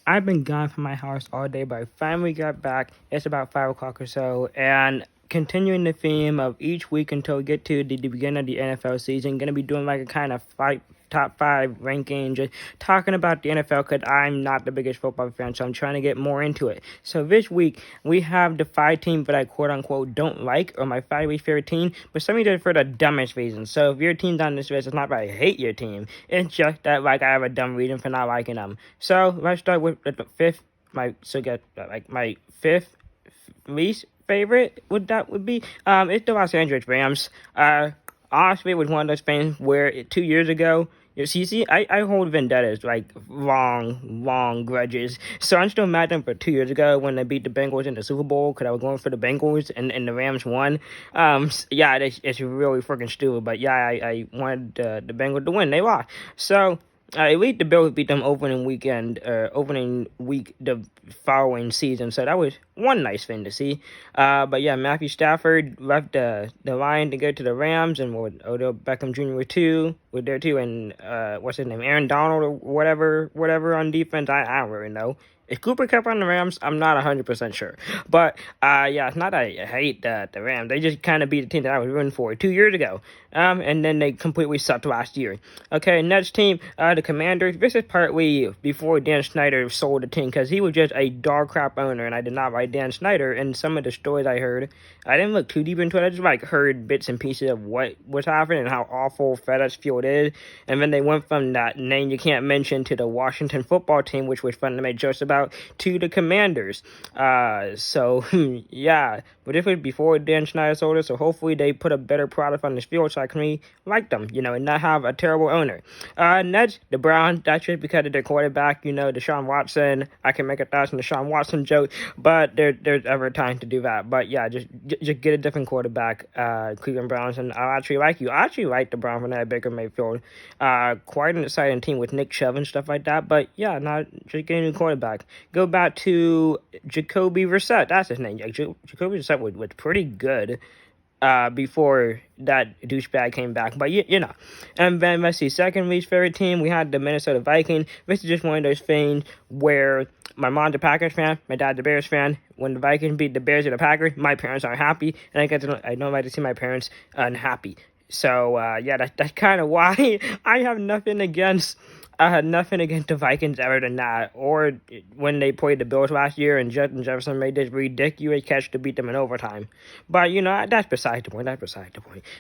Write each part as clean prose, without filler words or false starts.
I've been gone from my house all day, but I finally got back. It's about 5 o'clock or so, and continuing the theme of each week until we get to the beginning of the NFL season, going to be doing like a kind of top five ranking, just talking about the NFL because I'm not the biggest football fan, so I'm trying to get more into it. So this week, we have the 5 teams that I quote unquote don't like, or my 5 least favorite team, but some of these are for the dumbest reasons. So if your team's on this list, it's not that I hate your team, it's just that like I have a dumb reason for not liking them. So let's start with the fifth, my fifth least favorite would be it's the Los Angeles Rams. Honestly, it was one of those things where 2 years ago, see, I hold vendettas, like long grudges. So I'm still mad at them for 2 years ago when they beat the Bengals in the Super Bowl because I was going for the Bengals and the Rams won. Yeah, it's really freaking stupid. But yeah, I wanted the Bengals to win. They lost. So at least the Bills beat them opening week the following season, so that was one nice thing to see. But yeah, Matthew Stafford left the line to go to the Rams, and Odell Beckham Jr. was there too, and what's his name, Aaron Donald or whatever on defense. I don't really know. Is Cooper Kupp on the Rams? I'm not 100% sure. But, yeah, it's not that I hate the Rams. They just kind of beat the team that I was rooting for 2 years ago. And then they completely sucked last year. Okay, next team, the Commanders. This is partly before Dan Snyder sold the team because he was just a dog crap owner, and I did not like Dan Snyder. And some of the stories I heard, I didn't look too deep into it. I just, heard bits and pieces of what was happening and how awful FedEx Field is. And then they went from that name you can't mention to the Washington football team, which was fun to make jokes about, to the Commanders. So yeah, but this was before Dan Snyder sold it, so hopefully they put a better product on this field so I can really like them, and not have a terrible owner. Next, the Browns. That's just because of their quarterback, Deshaun Watson. I can make 1,000 Deshaun Watson joke, but there's ever time to do that. But yeah, just get a different quarterback, Cleveland Browns, and I'll actually like you. I actually like the Browns when they had Baker Mayfield. Quite an exciting team with Nick Chubb and stuff like that. But yeah, not just getting a new quarterback. Go back to Jacoby Brissett. That's his name. Jacoby Brissett was pretty good before that douchebag came back. But, And then, let's see, second least favorite team, we had the Minnesota Vikings. This is just one of those things where my mom's a Packers fan, my dad's a Bears fan. When the Vikings beat the Bears or the Packers, my parents aren't happy, and I don't like to see my parents unhappy. So, yeah, that's kind of why I have nothing against the Vikings other than that, or when they played the Bills last year and Justin Jefferson made this ridiculous catch to beat them in overtime. But, that's beside the point.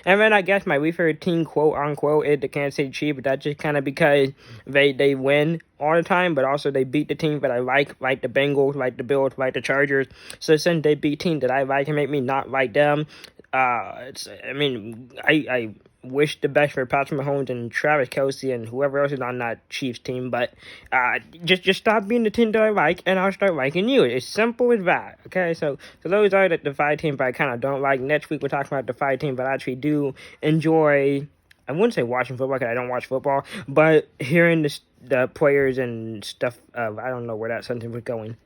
And then I guess my favorite team, quote unquote, is the Kansas City Chiefs, but that's just kind of because they win all the time, but also they beat the team that I like the Bengals, like the Bills, like the Chargers. So since they beat teams that I like and make me not like them, I wish the best for Patrick Mahomes and Travis Kelce and whoever else is on that Chiefs team, but just stop being the team that I like, and I'll start liking you. It's simple as that, okay? So those are the 5 teams that I kind of don't like. Next week, we're talking about the 5 teams that I actually do enjoy. I wouldn't say watching football because I don't watch football, but hearing the players and stuff, I don't know where that sentence was going.